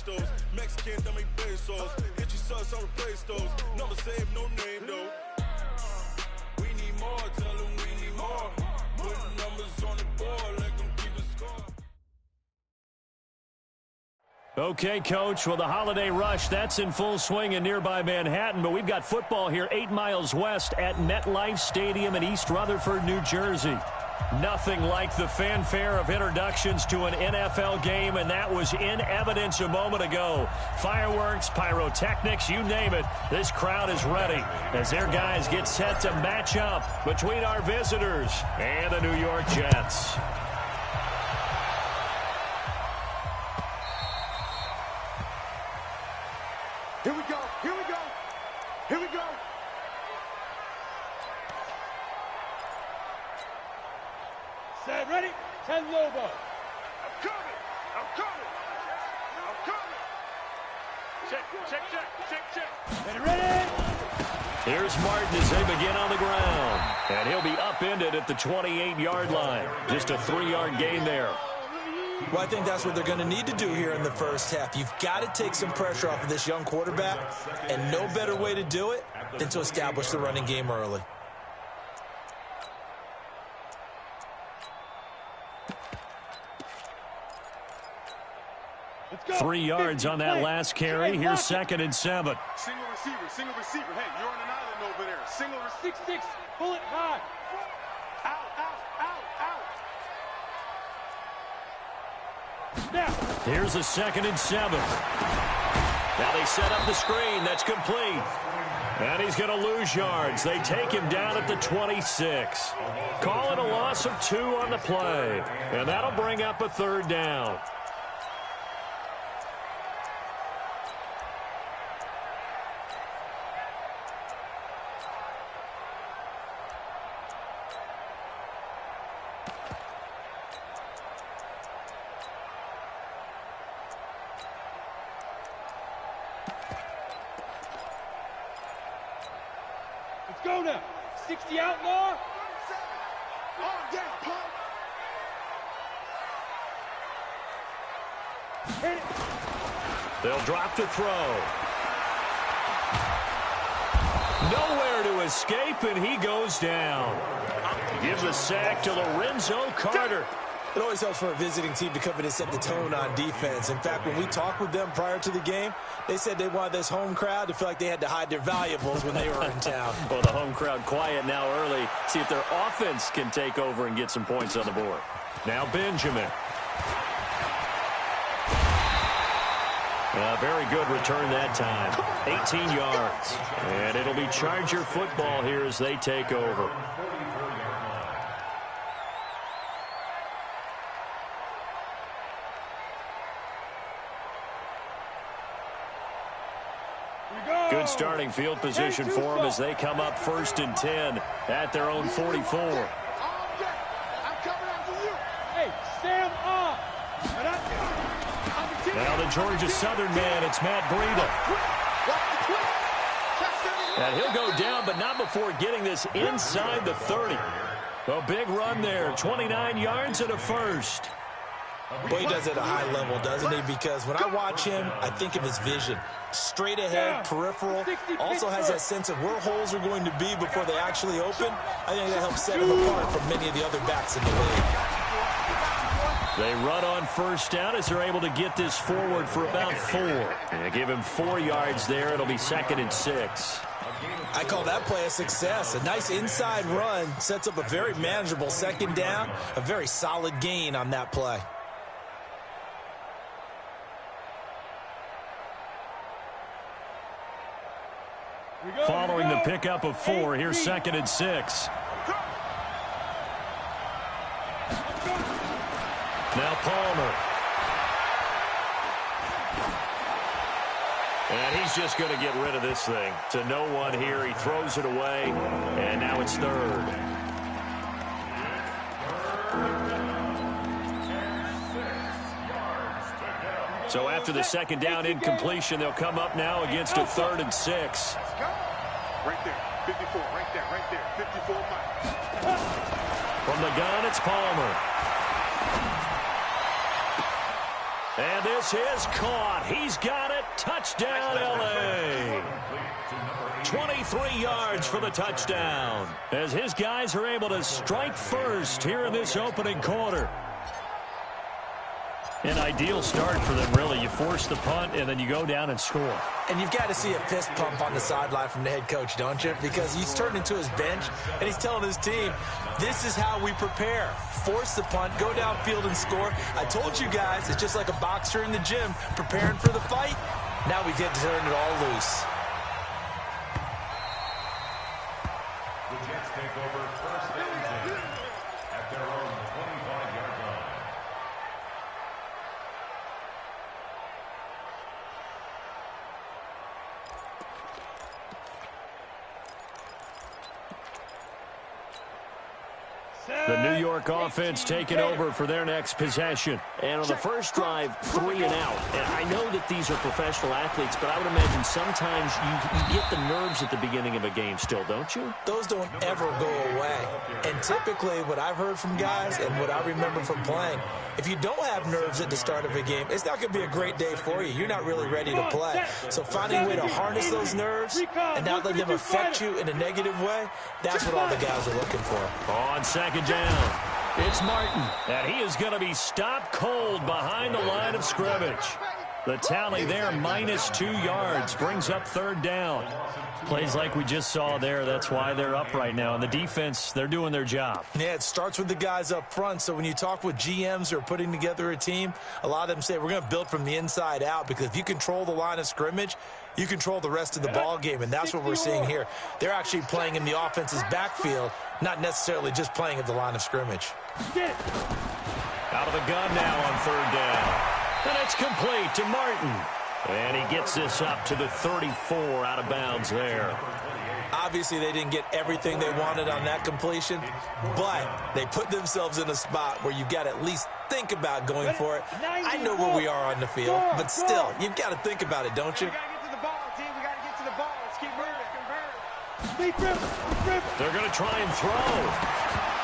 pesos. Mexican, dummy pesos. Hit your sus, I'll replace those. Number save, no name though. We need more, tell them we need more. Put numbers on the board, let them keep a score. Okay, Coach, well, the holiday rush, that's in full swing in nearby Manhattan, but we've got football here 8 miles west at MetLife Stadium in East Rutherford, New Jersey. Nothing like the fanfare of introductions to an NFL game, and that was in evidence a moment ago. Fireworks, pyrotechnics, you name it, this crowd is ready as their guys get set to match up between our visitors and the New York Jets. Here we go, here we go, here we go. Set, ready? 10 Lobo. I'm coming, I'm coming, I'm coming. Check, check, check, check, check. Ready, ready? Here's Martin as they begin on the ground. And he'll be upended at the 28-yard line. Just a 3-yard gain there. Well, I think that's what they're going to need to do here in the first half. You've got to take some pressure off of this young quarterback, and no better way to do it than to establish the running game early. Let's go. 3 yards on that last carry. Here's 2nd and 7. Single receiver, single receiver. Hey, you're on an island over there. Single receiver. 6-6, pull it high. Out, out, out, out. Now. Here's a 2nd and 7. Now they set up the screen. That's complete. And he's going to lose yards. They take him down at the 26. Call it a loss of 2 on the play. And that'll bring up a 3rd down. Let's go now. 60 outlaw. Hit it. They'll drop to throw. Nowhere to escape, and he goes down. Gives a sack to Lorenzo Carter. It always helps for a visiting team to come in and set the tone on defense. In fact, when we talked with them prior to the game, they said they wanted this home crowd to feel like they had to hide their valuables when they were in town. Well, the home crowd quiet now early. See if their offense can take over and get some points on the board. Now Benjamin. A very good return that time. 18 yards. And it'll be Charger football here as they take over. Good starting field position for them as they come up 1st and 10 at their own 44. I'm coming after you. Hey, Sam on. Now the Georgia Southern man, it's Matt Breida. And he'll go down, but not before getting this inside the 30. A big run there, 29 yards and a 1st. Boy, he does it at a high level, doesn't he? Because when I watch him, I think of his vision. Straight ahead, peripheral, also has that sense of where holes are going to be before they actually open. I think that helps set him apart from many of the other backs in the league. They run on 1st down as they're able to get this forward for about 4. And they give him 4 yards there. It'll be 2nd and 6. I call that play a success. A nice inside run sets up a very manageable 2nd down. A very solid gain on that play. Following the pickup of 4, here's 2nd and 6. Now Palmer. And he's just going to get rid of this thing. To no one here. He throws it away. And now it's 3rd. So after the 2nd down incompletion, they'll come up now against a 3rd and 6. Right there, 54, right there, 54 miles. From the gun, it's Palmer. And this is caught. He's got it. Touchdown, L.A. 23 yards for the touchdown, as his guys are able to strike first here in this opening quarter. An ideal start for them, really. You force the punt, and then you go down and score. And you've got to see a fist pump on the sideline from the head coach, don't you? Because he's turned into his bench, and he's telling his team, this is how we prepare. Force the punt, go downfield and score. I told you guys, it's just like a boxer in the gym preparing for the fight. Now we get to turn it all loose. The Jets take over first and 10 at their own 25-yard line. The New York offense taking over for their next possession. And on the first drive, 3 and out. And I know that these are professional athletes, but I would imagine sometimes you get the nerves at the beginning of a game still, don't you? Those don't ever go away. And typically, what I've heard from guys and what I remember from playing, if you don't have nerves at the start of a game, it's not going to be a great day for you. You're not really ready to play. So finding a way to harness those nerves and not let them affect you in a negative way, that's what all the guys are looking for. On second down, it's Martin, and he is going to be stopped cold behind the line of scrimmage. The tally there, -2 yards, brings up third down. Plays like we just saw there, that's why they're up right now. And the defense, they're doing their job. Yeah, it starts with the guys up front. So when you talk with GMs who are putting together a team, a lot of them say we're going to build from the inside out, because if you control the line of scrimmage, you control the rest of the ball game, and that's what we're seeing here. They're actually playing in the offense's backfield, not necessarily just playing at the line of scrimmage. Out of the gun now on third down. And it's complete to Martin. And he gets this up to the 34, out of bounds there. Obviously, they didn't get everything they wanted on that completion, but they put themselves in a spot where you've got to at least think about going for it. I know where we are on the field, but still, you've got to think about it, don't you? We got to get to the ball, team. We got to get to the ball. Let's keep moving. They're going to try and throw.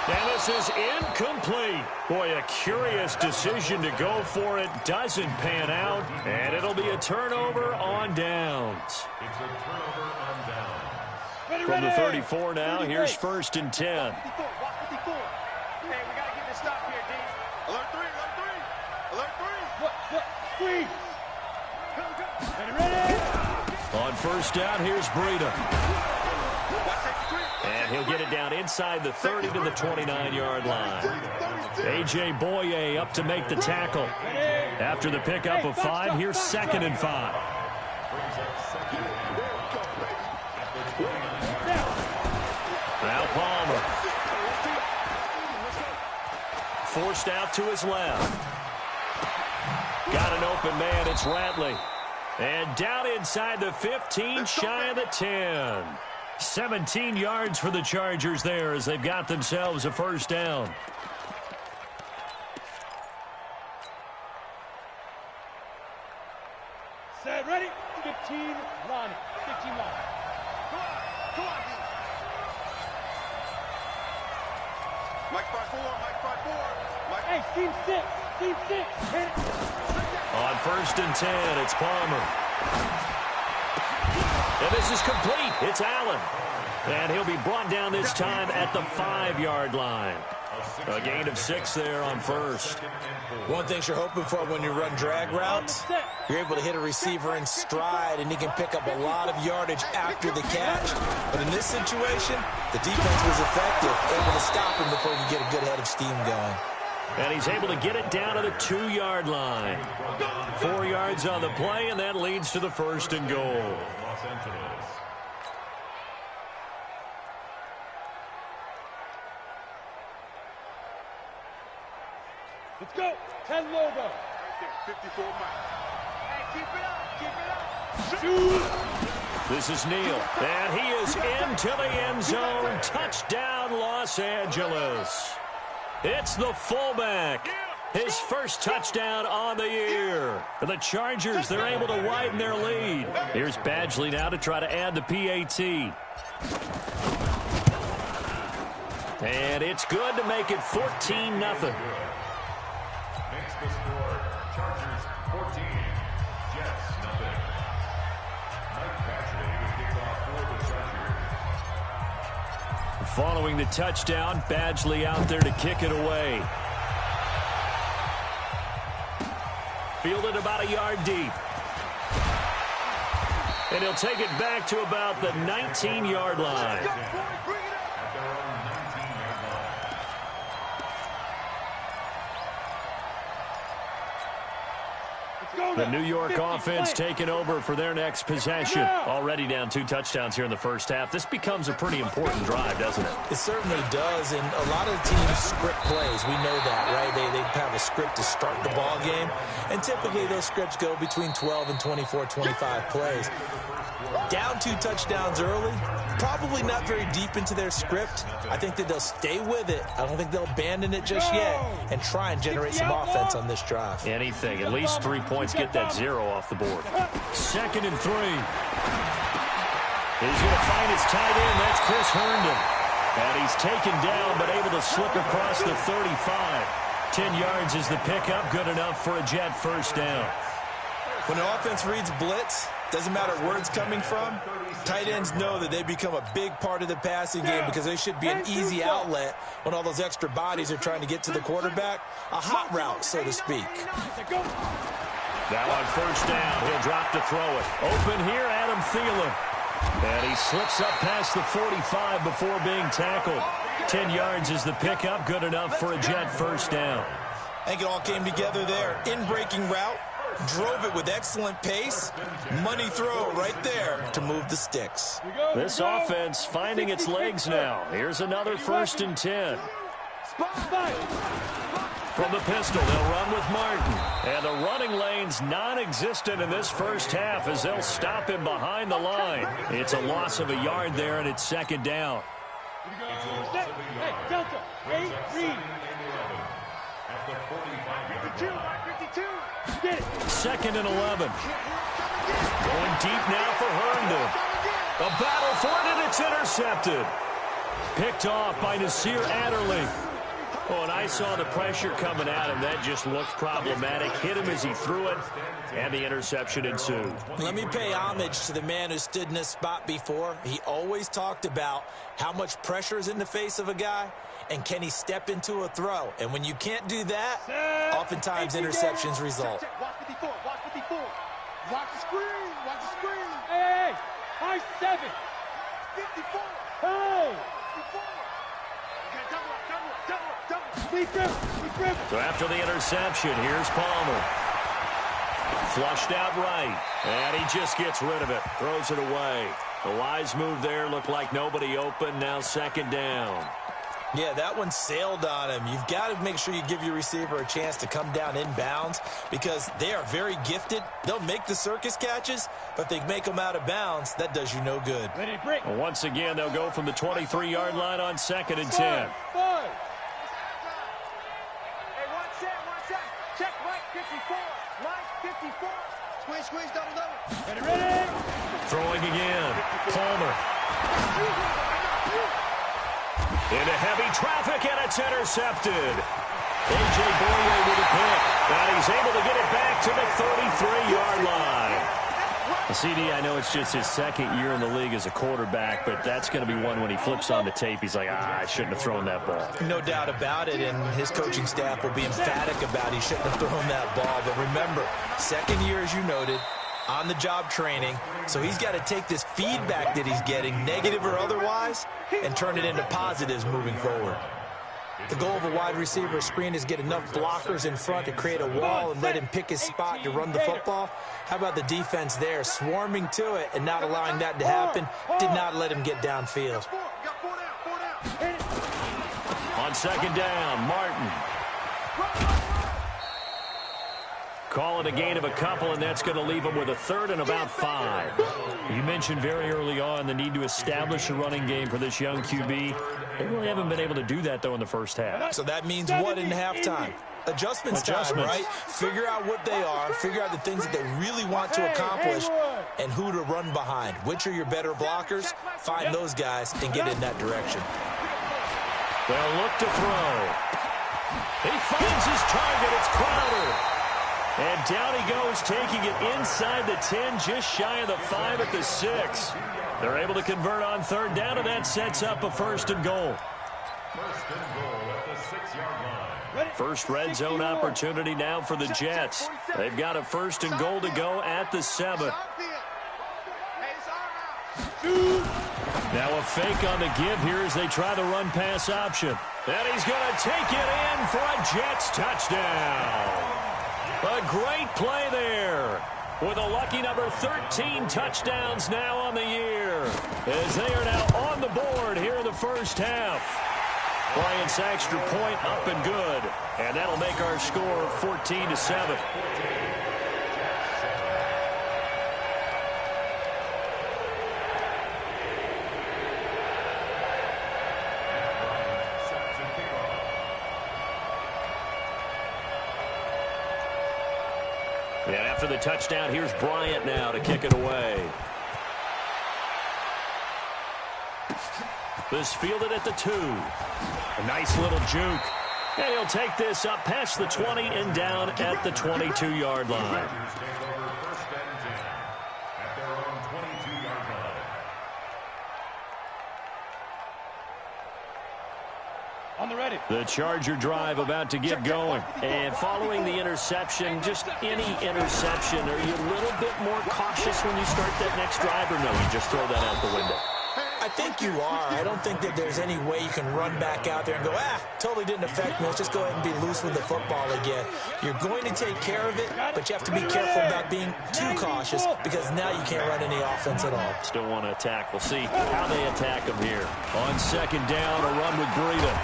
And this is incomplete. Boy, a curious decision to go for it. Doesn't pan out. And it'll be a turnover on downs. It's a turnover on downs. From the 34 now, here's first and 10. Hey, we got to get this stop here, D. Alert 3, alert 3. Alert 3. Squeeze. Ready. On first down, here's Breida. And he'll get it down inside the 30 to the 29-yard line. A.J. Boye up to make the tackle. After the pickup of 5, here's second and 5. Now Palmer. Forced out to his left. Got an open man, it's Ratley. And down inside the 15, shy of the 10. 17 yards for the Chargers there as they've got themselves a first down. Set, ready. 15 line. 15 line. Come on, D. Mike 5-4. Hey, team 6. Team 6. Hit it. On first and 10, it's Palmer. And this is complete. It's Allen. And he'll be brought down this time at the 5-yard line. A gain of 6 there on first. One thing you're hoping for when you run drag routes, you're able to hit a receiver in stride, and he can pick up a lot of yardage after the catch. But in this situation, the defense was effective, able to stop him before he could get a good head of steam going. And he's able to get it down to the 2-yard line. 4 yards on the play, and that leads to the first and goal. Los Angeles. Let's go. 10 logo. 54 Mike. Hey, keep it up. Shoot. This is Neal, and he is into the end zone. Touchdown, Los Angeles. It's the fullback. His first touchdown on the year. For the Chargers, they're able to widen their lead. Here's Badgley now to try to add the PAT. And it's good to make it 14-0. Makes the score Chargers Jets, nothing. Mike Patrick will kick off for the Chargers. Following the touchdown, Badgley out there to kick it away. Fielded about a yard deep. And he'll take it back to about the 19-yard line. The New York offense taking over for their next possession. Already down 2 touchdowns here in the first half. This becomes a pretty important drive, doesn't it? It certainly does, and a lot of the teams script plays. We know that, right? They have a script to start the ball game, and typically those scripts go between 12 and 24, 25 plays. Down 2 touchdowns early, probably not very deep into their script. I think that they'll stay with it. I don't think they'll abandon it just yet and try and generate some offense on this drive. Anything. At least 3 points. Get that 0 off the board. 2nd and 3. He's going to find his tight end. That's Chris Herndon. And he's taken down but able to slip across the 35. 10 yards is the pickup. Good enough for a Jet first down. When an offense reads blitz, doesn't matter where it's coming from, tight ends know that they become a big part of the passing game because they should be an easy outlet when all those extra bodies are trying to get to the quarterback. A hot route, so to speak. Now on first down, he'll drop to throw it. Open here, Adam Thielen. And he slips up past the 45 before being tackled. 10 yards is the pickup. Good enough for a Jet first down. I think it all came together there. In-breaking route. Drove it with excellent pace. Money throw right there to move the sticks. This offense finding its legs now. Here's another 1st and 10. From the pistol, they'll run with Martin. And the running lane's non-existent in this first half as they'll stop him behind the line. It's a loss of a yard there, and it's 2nd down. Hey, Delta, 8, read. At the 45-yard line. 52. Get it. 2nd and 11. Going deep now for Herndon. A battle for it, and it's intercepted. Picked off by Nasir Adderley. Oh, and I saw the pressure coming at him. That just looked problematic. Hit him as he threw it, and the interception ensued. Let me pay homage to the man who stood in this spot before. He always talked about how much pressure is in the face of a guy, and can he step into a throw. And when you can't do that, oftentimes interceptions result. Watch 54. Watch 54. Watch the screen. Watch the screen. Hey, high 7. 54. Hey. 54. Okay, double up. So after the interception, here's Palmer. Flushed out right. And he just gets rid of it. Throws it away. The wise move there. Looked like nobody open. Now 2nd down. Yeah, that one sailed on him. You've got to make sure you give your receiver a chance to come down inbounds because they are very gifted. They'll make the circus catches, but if they make them out of bounds, that does you no good. Well, once again, they'll go from the 23-yard line on 2nd and 10. Check Mike 54. Mike 54. Squeeze, double. Ready? Throwing again. Palmer. Into heavy traffic, and it's intercepted. A.J. Boye with a pick. And he's able to get it back to the 33-yard line. CD, I know it's just his 2nd year in the league as a quarterback, but that's going to be one when he flips on the tape. He's like, I shouldn't have thrown that ball. No doubt about it, and his coaching staff will be emphatic about he shouldn't have thrown that ball. But remember, 2nd year, as you noted, on-the-job training, so he's got to take this feedback that he's getting, negative or otherwise, and turn it into positives moving forward. The goal of a wide receiver screen is get enough blockers in front to create a wall and let him pick his spot to run the football. How about the defense there, swarming to it and not allowing that to happen? Did not let him get downfield. On 2nd down, Martin. Call it a gain of a couple, and that's going to leave him with a 3rd and about 5. You mentioned very early on the need to establish a running game for this young QB. They really haven't been able to do that, though, in the first half. So that means what in halftime? Adjustments time, right? Figure out what they are, figure out the things that they really want to accomplish, and who to run behind. Which are your better blockers? Find those guys and get in that direction. They'll look to throw. He finds his target. It's Crowder. And down he goes, taking it inside the 10, just shy of the 5 at the 6. They're able to convert on third down, and that sets up a 1st and goal. First and goal at the 6-yard line. First red zone opportunity now for the Jets. They've got a 1st and goal to go at the 7. Now a fake on the give here as they try the run-pass option. And he's going to take it in for a Jets touchdown. A great play there, with a lucky number 13 touchdowns now on the year, as they are now on the board here in the first half. Bryant's extra point up and good, and that'll make our score 14-7. And after the touchdown, here's Bryant now to kick it away. This fielded at the 2. A nice little juke. And he'll take this up past the 20 and down at the 22-yard line. On the ready. The Charger drive about to get going. And following the interception, just any interception, are you a little bit more cautious when you start that next drive, or no, you just throw that out the window? I think you are. I don't think that there's any way you can run back out there and go, totally didn't affect me. Let's just go ahead and be loose with the football again. You're going to take care of it, but you have to be careful about being too cautious, because now you can't run any offense at all. Still want to attack. We'll see how they attack him here. On second down, a run with Breida.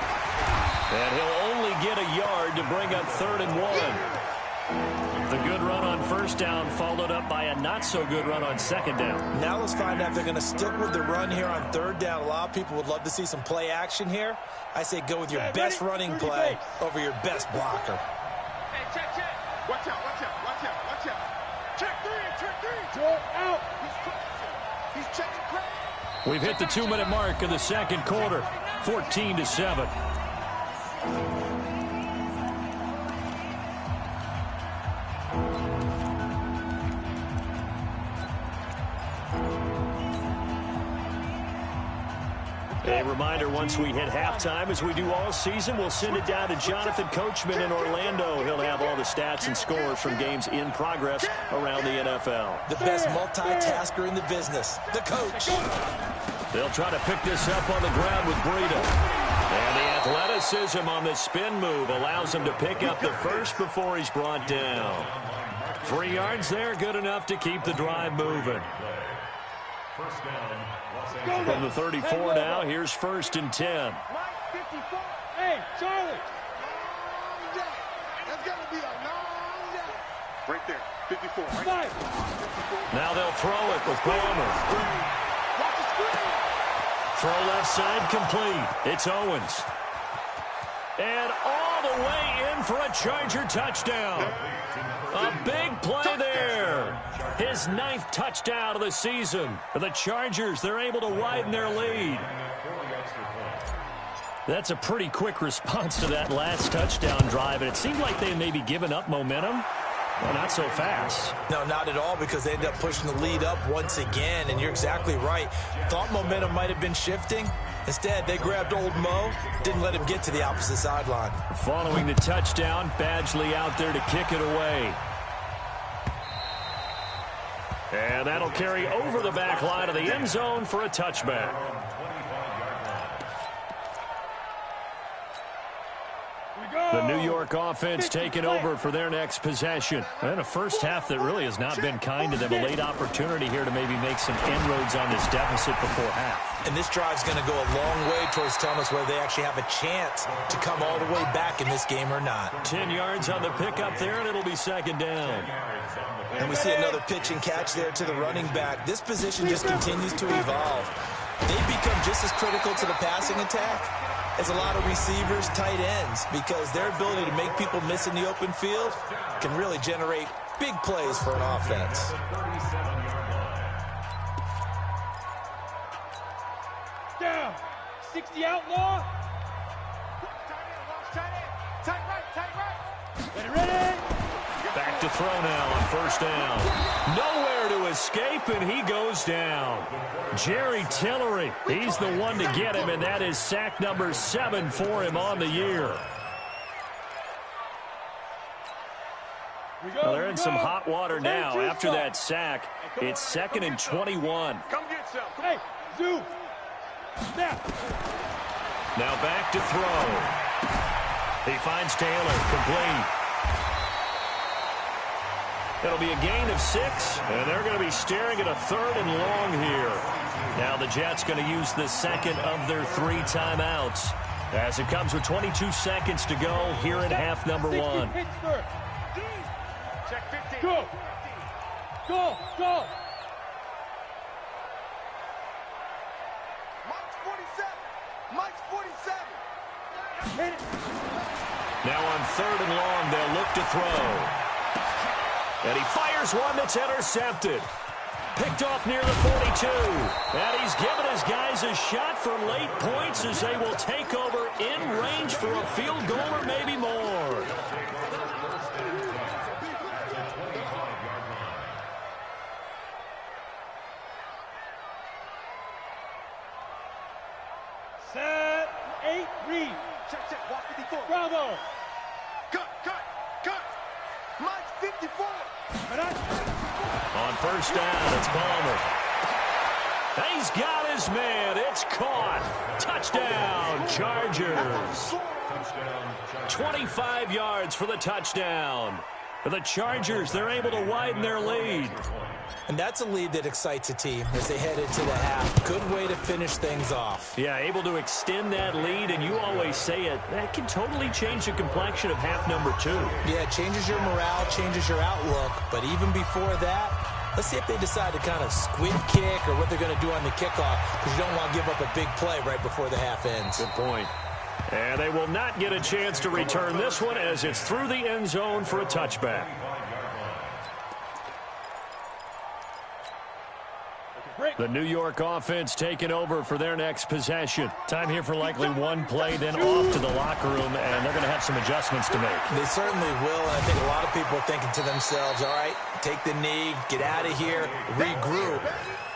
And he'll only get a yard to bring up 3rd and 1. The good run on first down followed up by a not-so-good run on second down. Now let's find out if they're going to stick with the run here on third down. A lot of people would love to see some play action here. I say go with your best running play over your best blocker. Hey, check. Watch out, watch out, watch out, watch out. Check 3, check 3. Draw out. He's checking crack. We've hit the 2-minute mark of the second quarter, 14-7. A reminder, once we hit halftime, as we do all season, we'll send it down to Jonathan Coachman in Orlando. He'll have all the stats and scores from games in progress around the NFL. The best multitasker in the business, the coach. They'll try to pick this up on the ground with Breida. And the athleticism on the spin move allows him to pick up the first before he's brought down. 3 yards there, good enough to keep the drive moving. From the 34 now, here's 1st and 10. Hey, Charlie. That's going to be a long day. Right there, 54. Right Five. Now they'll throw it with Palmer. Watch the screen. Throw left side complete. It's Owens. And all the way in for a Charger touchdown. A big play there. His 9th touchdown of the season. For the Chargers, they're able to widen their lead. That's a pretty quick response to that last touchdown drive, and it seemed like they may be giving up momentum. Well, not so fast. No, not at all, because they end up pushing the lead up once again, and you're exactly right. Thought momentum might have been shifting. Instead, they grabbed old Mo, didn't let him get to the opposite sideline. Following the touchdown, Badgley out there to kick it away. And that'll carry over the back line of the end zone for a touchback. The New York offense taking over for their next possession. And a first half that really has not been kind to them. A late opportunity here to maybe make some inroads on this deficit before half. And this drive's going to go a long way towards telling us whether they actually have a chance to come all the way back in this game or not. 10 yards on the pickup there, and it'll be second down. And we see another pitch and catch there to the running back. This position just continues to evolve. They've become just as critical to the passing attack as a lot of receivers, tight ends, because their ability to make people miss in the open field can really generate big plays for an offense. Down. 60 outlaw. Tight right. Ready. Back to throw now on first down. Nowhere to escape, and he goes down. Jerry Tillery, he's the one to get him, and that is sack number 7 for him on the year. Well, they're in some hot water now. After that sack, it's 2nd and 21. Come get some. Hey, Zoo. Snap. Now back to throw. He finds Taylor, complete. It'll be a gain of 6, and they're going to be staring at a 3rd and long here. Now the Jets going to use the second of their 3 timeouts as it comes with 22 seconds to go here in half number 1. Check 15. Go. Go. Go. Mike's 47. Mike's 47. Hit it. Now on 3rd and long, they'll look to throw. And he fires one that's intercepted. Picked off near the 42. And he's given his guys a shot for late points as they will take over in range for a field goal or maybe more. Set. 8. Read. Check, check. Walk 54. Bravo. Cut, cut, cut. Mike's 54. On first down, it's Palmer. He's got his man. It's caught. Touchdown, Chargers. 25 yards for the touchdown. For the Chargers, they're able to widen their lead. And that's a lead that excites a team as they head into the half. Good way to finish things off. Yeah, able to extend that lead, and you always say it, that can totally change the complexion of half number 2. Yeah, it changes your morale, changes your outlook. But even before that, let's see if they decide to kind of squid kick or what they're going to do on the kickoff, because you don't want to give up a big play right before the half ends. Good point. And they will not get a chance to return this one as it's through the end zone for a touchback. The New York offense taking over for their next possession. Time here for likely one play, then off to the locker room, and they're going to have some adjustments to make. They certainly will. I think a lot of people are thinking to themselves, all right, take the knee, get out of here, regroup.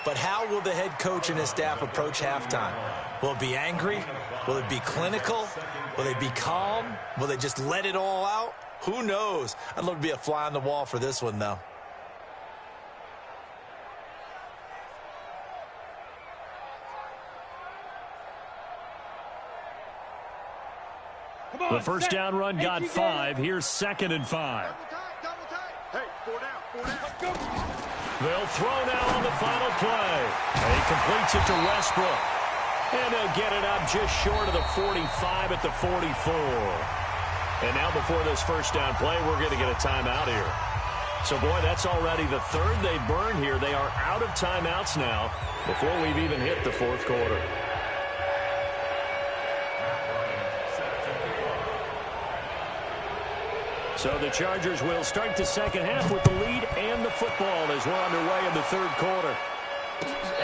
But how will the head coach and his staff approach halftime? Will it be angry? Will it be clinical? Will they be calm? Will they just let it all out? Who knows? I'd love to be a fly on the wall for this one, though. The first down run got 5. Here's 2nd and 5. Hey, 4 down, 4 down. They'll throw now on the final play. And he completes it to Westbrook. And they'll get it up just short of the 45 at the 44. And now before this first down play, we're going to get a timeout here. So, boy, that's already the 3rd they burned here. They are out of timeouts now before we've even hit the 4th quarter. So the Chargers will start the second half with the lead and the football as we're underway in the 3rd quarter.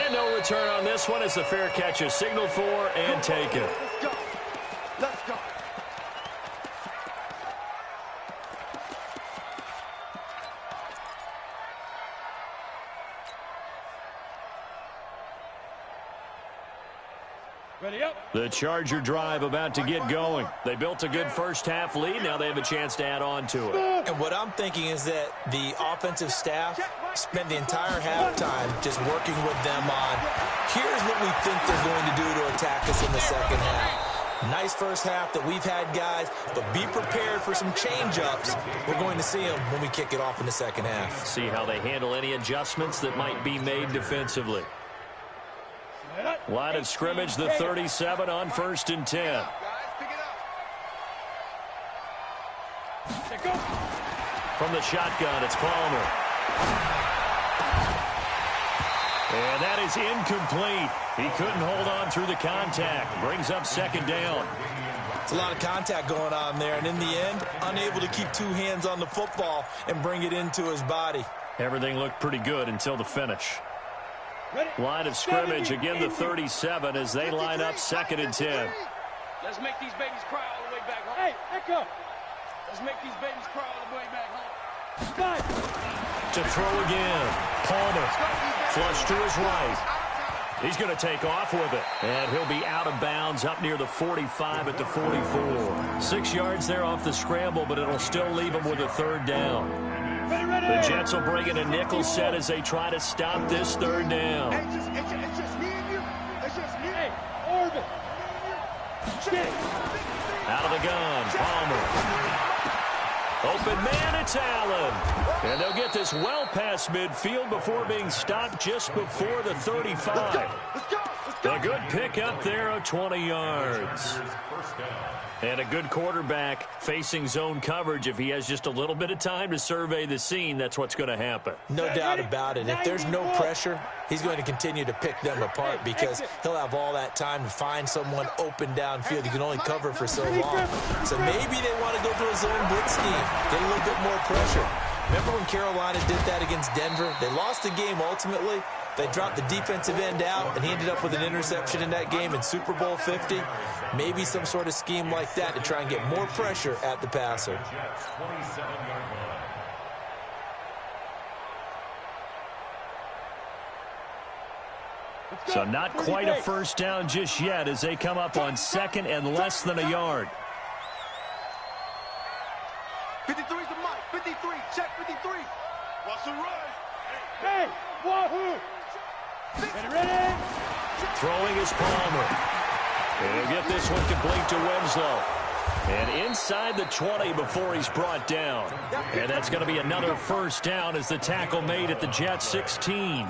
And no return on this one as the fair catch is signaled for and taken. Let's go. Let's go. Ready up. The Charger drive about to get going. They built a good first half lead. Now they have a chance to add on to it. And what I'm thinking is that the offensive staff spent the entire halftime just working with them on, here's what we think they're going to do to attack us in the second half. Nice first half that we've had, guys, but be prepared for some change-ups. We're going to see them when we kick it off in the second half. See how they handle any adjustments that might be made defensively. Line of scrimmage, the 37 on 1st and 10. Guys, pick it up. From the shotgun, it's Palmer. And that is incomplete. He couldn't hold on through the contact. Brings up 2nd down. It's a lot of contact going on there, and in the end, unable to keep 2 hands on the football and bring it into his body. Everything looked pretty good until the finish. Line of scrimmage, again the 37 as they line up 2nd and 10. Let's make these babies cry all the way back home. Hey, Echo. Let's make these babies cry all the way back home. To throw again. Palmer. Flush to his right. He's going to take off with it. And he'll be out of bounds up near the 45 at the 44. 6 yards there off the scramble, but it'll still leave him with a third down. The Jets will bring in a nickel set as they try to stop this third down. It's just me and you. It's just me. Hey, Orbit. Out of the gun, Palmer. Open man, it's Allen. And they'll get this well past midfield before being stopped just before the 35. A good pickup there of 20 yards. And a good quarterback facing zone coverage. If he has just a little bit of time to survey the scene, that's what's going to happen. No doubt about it. If there's no pressure, he's going to continue to pick them apart because he'll have all that time to find someone open downfield. He can only cover for so long. So maybe they want to go to a zone blitz scheme, get a little bit more pressure. Remember when Carolina did that against Denver? They lost the game ultimately. They dropped the defensive end out, and he ended up with an interception in that game in Super Bowl 50. Maybe some sort of scheme like that to try and get more pressure at the passer. So not quite a first down just yet as they come up on second and less than a yard. 53's the mic. 53. Check 53. What's the run? Hey, wahoo! Ready? Throwing is Palmer. And he'll get this one complete to Winslow. And inside the 20 before he's brought down. And that's going to be another first down as the tackle made at the Jets 16.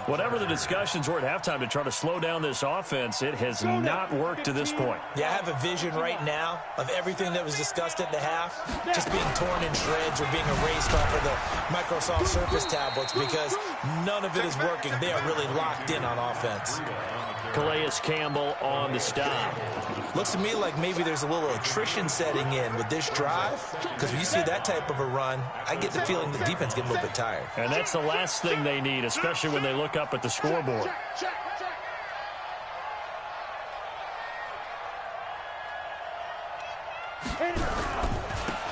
Whatever the discussions were at halftime to try to slow down this offense, it has not worked to this point. Yeah, I have a vision right now of everything that was discussed at the half just being torn in shreds or being erased off of the Microsoft Surface tablets because none of it is working. They are really locked in on offense. Calais Campbell on the stop. Looks to me like maybe there's a little attrition setting in with this drive because when you see that type of a run, I get the feeling the defense getting a little bit tired. And that's the last thing they need, especially when they look up at the scoreboard.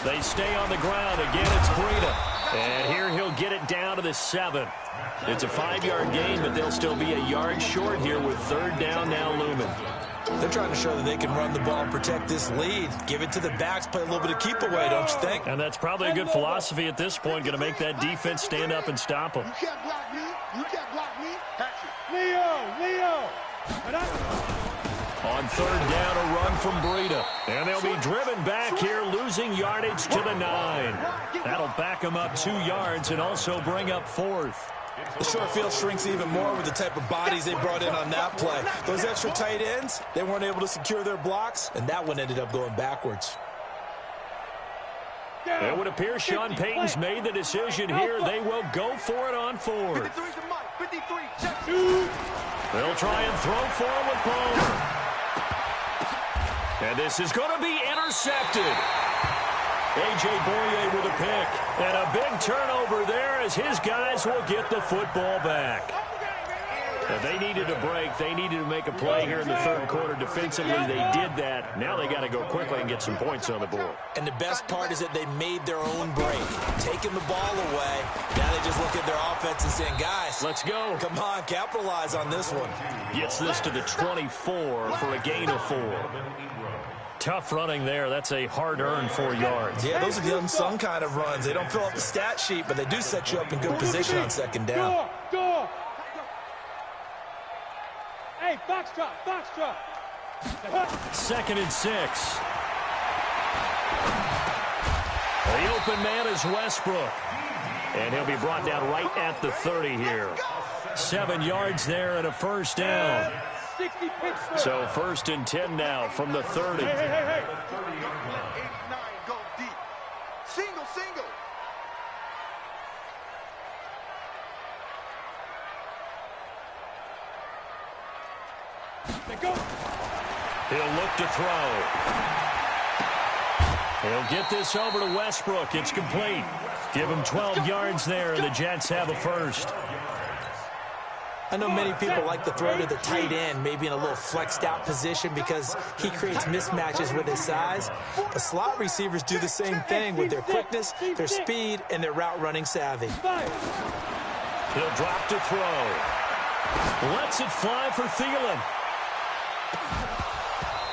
They stay on the ground. Again, it's Breida. And here he'll get it down to the 7. It's a 5-yard gain, but they'll still be a yard short here with third down now looming. They're trying to show that they can run the ball and protect this lead. Give it to the backs, play a little bit of keep away, don't you think? And that's probably a good philosophy at this point, going to make that defense stand up and stop them. You can't block me. You can't block me. Leo! On third down, a run from Breida. And they'll be driven back here, losing yardage to the 9. That'll back them up 2 yards and also bring up 4th. The short field shrinks even more with the type of bodies they brought in on that play. Those extra tight ends, they weren't able to secure their blocks, and that one ended up going backwards. It would appear Sean Payton's made the decision here. They will go for it on 4th. 53's the mic. 53. Check. They'll try and throw for it with Palmer. And this is going to be intercepted. A.J. Boye with a pick. And a big turnover there as his guys will get the football back. And they needed a break. They needed to make a play here in the third quarter defensively. They did that. Now they got to go quickly and get some points on the board. And the best part is that they made their own break. Taking the ball away. Now they just look at their offense and saying, guys, let's go. Come on, capitalize on this one. Gets this to the 24 for a gain of 4. Tough running there. That's a hard-earned 4 yards. Yeah, those are the unsung kind of runs. They don't fill up the stat sheet, but they do set you up in good position on second down. Door. Hey, Foxtrot. 2nd and 6. The open man is Westbrook. And he'll be brought down right at the 30 here. 7 yards there and a first down. So 1st and 10 now from the 30. Hey. 8, 9, go deep. Single. He'll look to throw. He'll get this over to Westbrook. It's complete. Give him 12 yards there, and the Jets have a first. I know many people like to throw to the tight end, maybe in a little flexed out position because he creates mismatches with his size. But slot receivers do the same thing with their quickness, their speed, and their route running savvy. He'll drop to throw. Lets it fly for Thielen.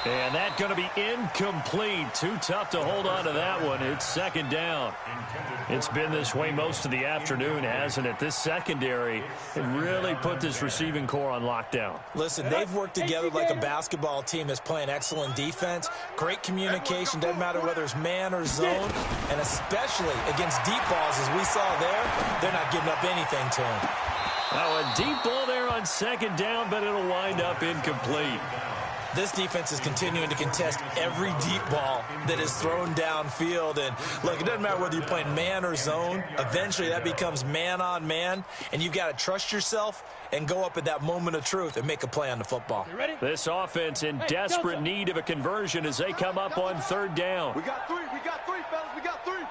And that's going to be incomplete. Too tough to hold on to that one. It's second down. It's been this way most of the afternoon, hasn't it? This secondary really put this receiving core on lockdown. Listen, they've worked together like a basketball team that's playing excellent defense. Great communication, doesn't matter whether it's man or zone. And especially against deep balls, as we saw there, they're not giving up anything to him. Now, a deep ball there on second down, but it'll wind up incomplete. This defense is continuing to contest every deep ball that is thrown downfield. And, look, it doesn't matter whether you're playing man or zone. Eventually, that becomes man on man, and you've got to trust yourself and go up at that moment of truth and make a play on the football. This offense in desperate need of a conversion as they come up on third down. We got three, fellas, we got three.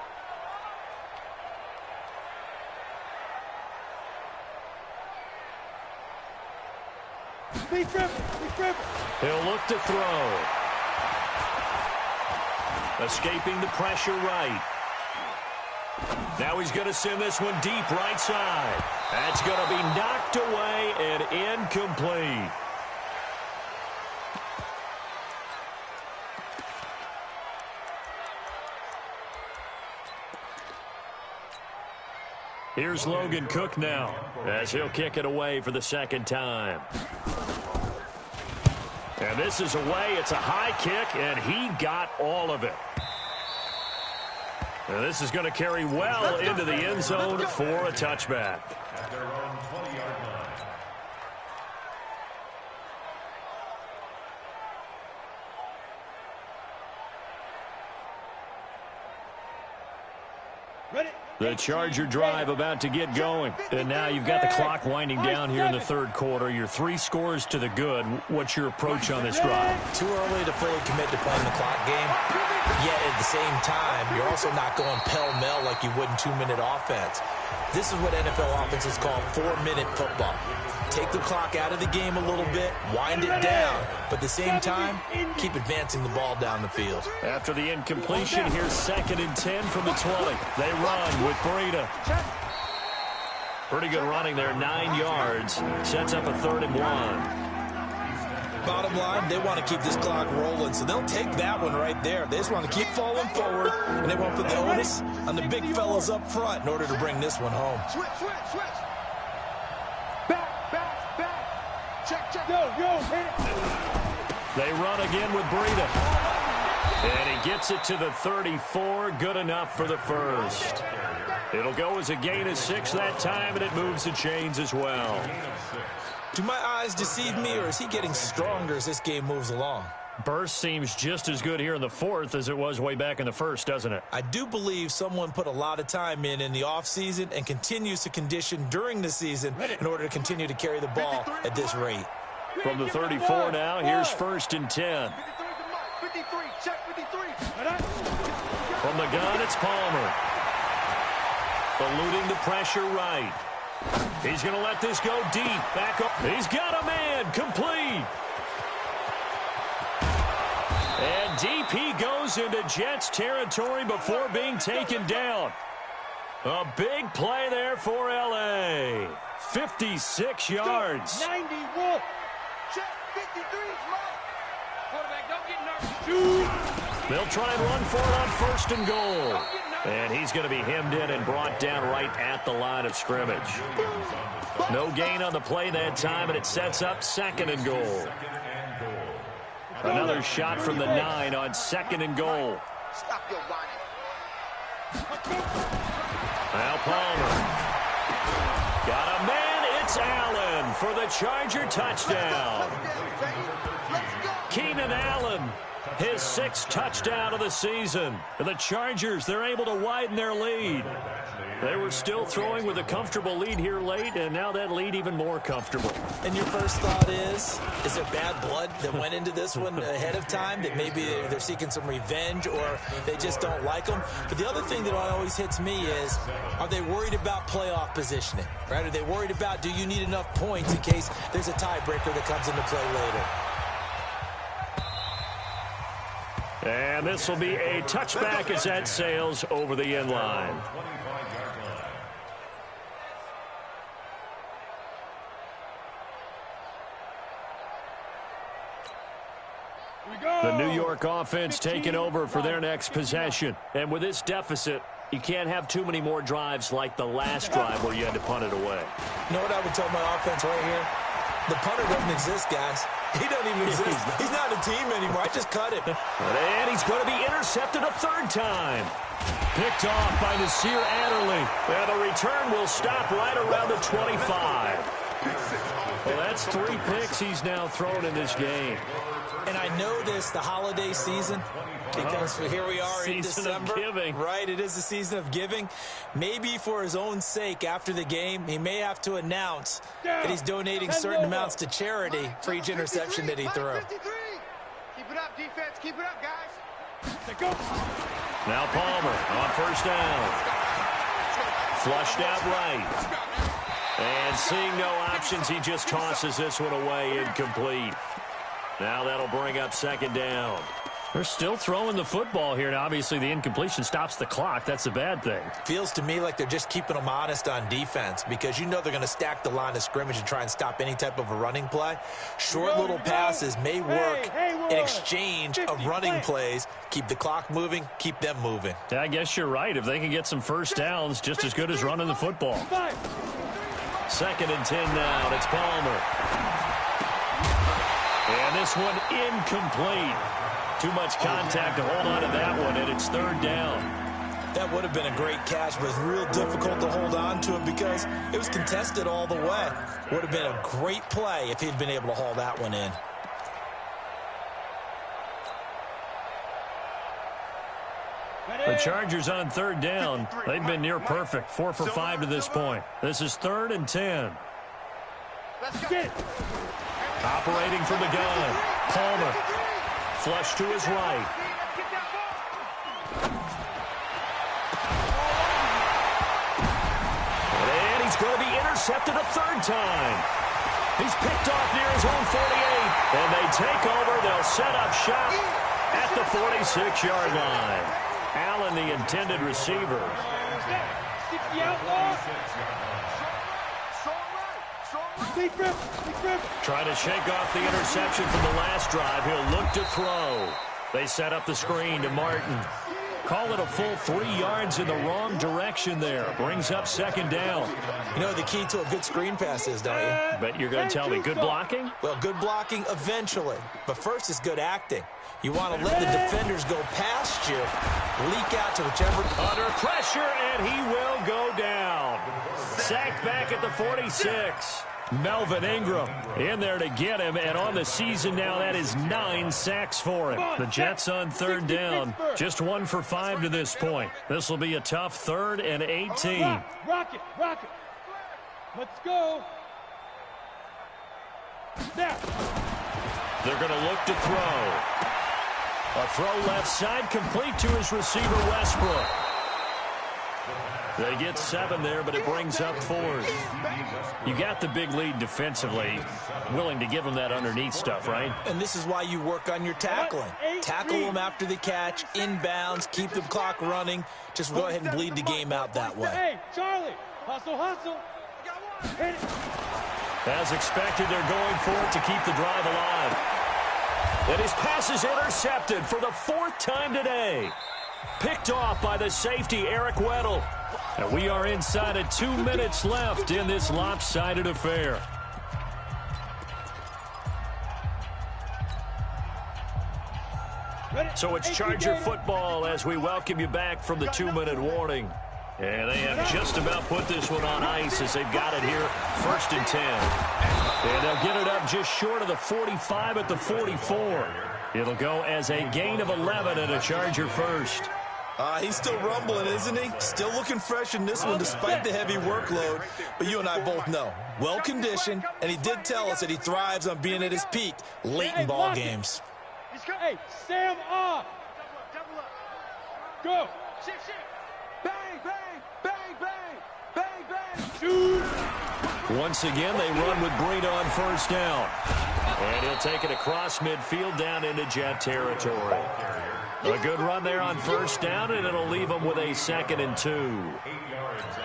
He'll look to throw. Escaping the pressure right. Now he's going to send this one deep right side. That's going to be knocked away and incomplete. Here's Logan Cook now as he'll kick it away for the second time. And this is away. It's a high kick, and he got all of it. And this is going to carry well into the end zone for a touchback. At their own 20-yard line. The Charger drive about to get going. And now you've got the clock winding down here in the third quarter. You're 3 scores to the good. What's your approach on this drive? Too early to fully commit to playing the clock game. Yet at the same time, you're also not going pell-mell like you would in 2-minute offense. This is what NFL offenses call 4-minute football. Take the clock out of the game a little bit, wind it down, but at the same time, keep advancing the ball down the field. After the incompletion, here's 2nd and 10 from the 20. They run with Breida. Pretty good running there, 9 yards. Sets up a 3rd and 1. Bottom line, they want to keep this clock rolling, so they'll take that one right there. They just want to keep falling forward, and they want to put the onus on the big fellas up front in order to bring this one home. Switch. Back. Check. Yo, hit it. They run again with Breida. And he gets it to the 34. Good enough for the first. It'll go as a gain of 6 that time, and it moves the chains as well. Do my eyes deceive me, or is he getting stronger as this game moves along? Burst seems just as good here in the 4th as it was way back in the 1st, doesn't it? I do believe someone put a lot of time in the offseason and continues to condition during the season in order to continue to carry the ball at this rate. From the 34 now, here's 1st and 10. 53, check 53. From the gun, it's Palmer. Eluding the pressure right. He's going to let this go deep. Back up. He's got a man. Complete. And deep he goes into Jets territory before being taken down. A big play there for L.A. 56 yards. 91. Check 53. Quarterback, don't get nervous. They'll try and run for it on 1st and goal. And he's going to be hemmed in and brought down right at the line of scrimmage. No gain on the play that time, and it sets up 2nd and goal. Another shot from the 9 on 2nd and goal. Stop your whining. Now Palmer. Got a man. It's Allen for the Charger touchdown. Keenan Allen, his 6th touchdown of the season. The Chargers, they're able to widen their lead. They were still throwing with a comfortable lead here late, and now that lead even more comfortable. And your first thought is there bad blood that went into this one ahead of time, that maybe they're seeking some revenge or they just don't like them? But the other thing that always hits me is, are they worried about playoff positioning, right? Are they worried about, do you need enough points in case there's a tiebreaker that comes into play later? And this will be a touchback as that sails over the end line. The New York offense taking over for their next possession. And with this deficit, you can't have too many more drives like the last drive where you had to punt it away. You know what I would tell my offense right here? The punter doesn't exist, guys. He doesn't even exist. He's not a team anymore. I just cut him. And he's going to be intercepted a third time. Picked off by Nasir Adderley. And the return will stop right around the 25. Well, that's 3 picks he's now thrown in this game. And I know this, the holiday season, because here we are in December. Season of giving. Right, it is the season of giving. Maybe for his own sake, after the game, he may have to announce that he's donating certain amounts to charity for each interception that he threw. Keep it up, defense. Keep it up, guys. Now Palmer on first down. Flushed out right. And seeing no options, he just tosses this one away, incomplete. Now that'll bring up second down. They're still throwing the football here. Now, obviously, the incompletion stops the clock. That's a bad thing. Feels to me like they're just keeping them honest on defense, because you know they're going to stack the line of scrimmage and try and stop any type of a running play. Short little passes may work in exchange of running plays. Keep the clock moving, keep them moving. Yeah, I guess you're right. If they can get some first downs, just as good as running the football. 2nd and 10 now. It's Palmer. And this one incomplete. Too much contact to hold on to that one, and it's 3rd down. That would have been a great catch, but it's real difficult to hold on to it because it was contested all the way. Would have been a great play if he'd been able to haul that one in. The Chargers on 3rd down. They've been near perfect. 4 for 5 to this point. This is 3rd and 10. Operating from the gun. Palmer. Flush to his right. And he's going to be intercepted a 3rd time. He's picked off near his own 48. And they take over. They'll set up shop at the 46-yard line. Allen, the intended receiver. Trying to shake off the interception from the last drive. He'll look to throw. They set up the screen to Martin. Call it a full 3 yards in the wrong direction there. Brings up 2nd down. You know the key to a good screen pass is, don't you? Bet you're going to tell me good blocking? Well, good blocking eventually. But first is good acting. You want to let the defenders go past you, leak out to whichever. Under pressure, and he will go down. Sacked back at the 46. Melvin Ingram in there to get him, and on the season now, that is 9 sacks for him. The Jets on 3rd down, just 1 for 5 to this point. This will be a tough 3rd and 18. Rock it. Let's go. Now. They're going to look to throw. A throw left side, complete to his receiver, Westbrook. They get 7 there, but it brings up 4th. You got the big lead defensively. Willing to give them that underneath stuff, right? And this is why you work on your tackling. Tackle them after the catch, inbounds, keep the clock running. Just go ahead and bleed the game out that way. Hey, Charlie, hustle. As expected, they're going for it to keep the drive alive. And his pass is intercepted for the 4th time today. Picked off by the safety, Eric Weddle. And we are inside of 2 minutes left in this lopsided affair. So it's Charger football as we welcome you back from the 2-minute warning. And they have just about put this one on ice as they've got it here, 1st and 10. And they'll get it up just short of the 45 at the 44. It'll go as a gain of 11 and a Charger first. He's still rumbling, isn't he? Still looking fresh in this one despite the heavy workload. But you and I both know, well-conditioned, and he did tell us that he thrives on being at his peak late in ball games. Hey, Sam off. Go. Bang, bang, bang, bang, bang, bang. Shoot. Once again, they run with Breida on first down. And he'll take it across midfield down into Jet territory. A good run there on first down, and it'll leave them with a 2nd and 2.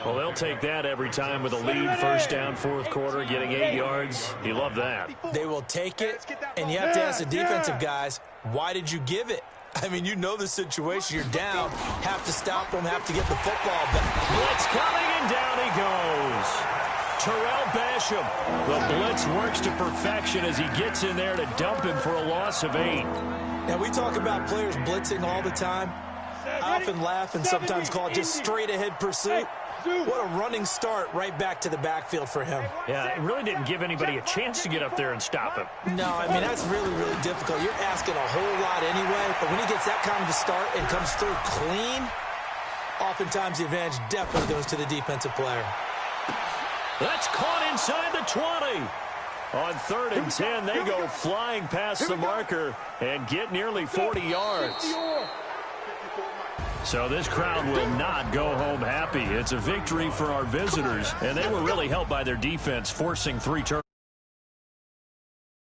Well, they'll take that every time with a lead. First down, fourth quarter, getting 8 yards. You love that. They will take it, and you have to ask the defensive guys, why did you give it? I mean, you know the situation. You're down, have to stop them, have to get the football back. Blitz coming, and down he goes. Terrell Basham. The blitz works to perfection as he gets in there to dump him for a loss of 8. Now, we talk about players blitzing all the time. I often laugh and sometimes call it just straight-ahead pursuit. What a running start right back to the backfield for him. Yeah, it really didn't give anybody a chance to get up there and stop him. No, I mean, that's really, really difficult. You're asking a whole lot anyway, but when he gets that kind of a start and comes through clean, oftentimes the advantage definitely goes to the defensive player. That's caught inside the 20. On 3rd and 10, they go flying past the marker and get nearly 40 yards. So this crowd will not go home happy. It's a victory for our visitors, and they were really helped by their defense, forcing 3 turnovers.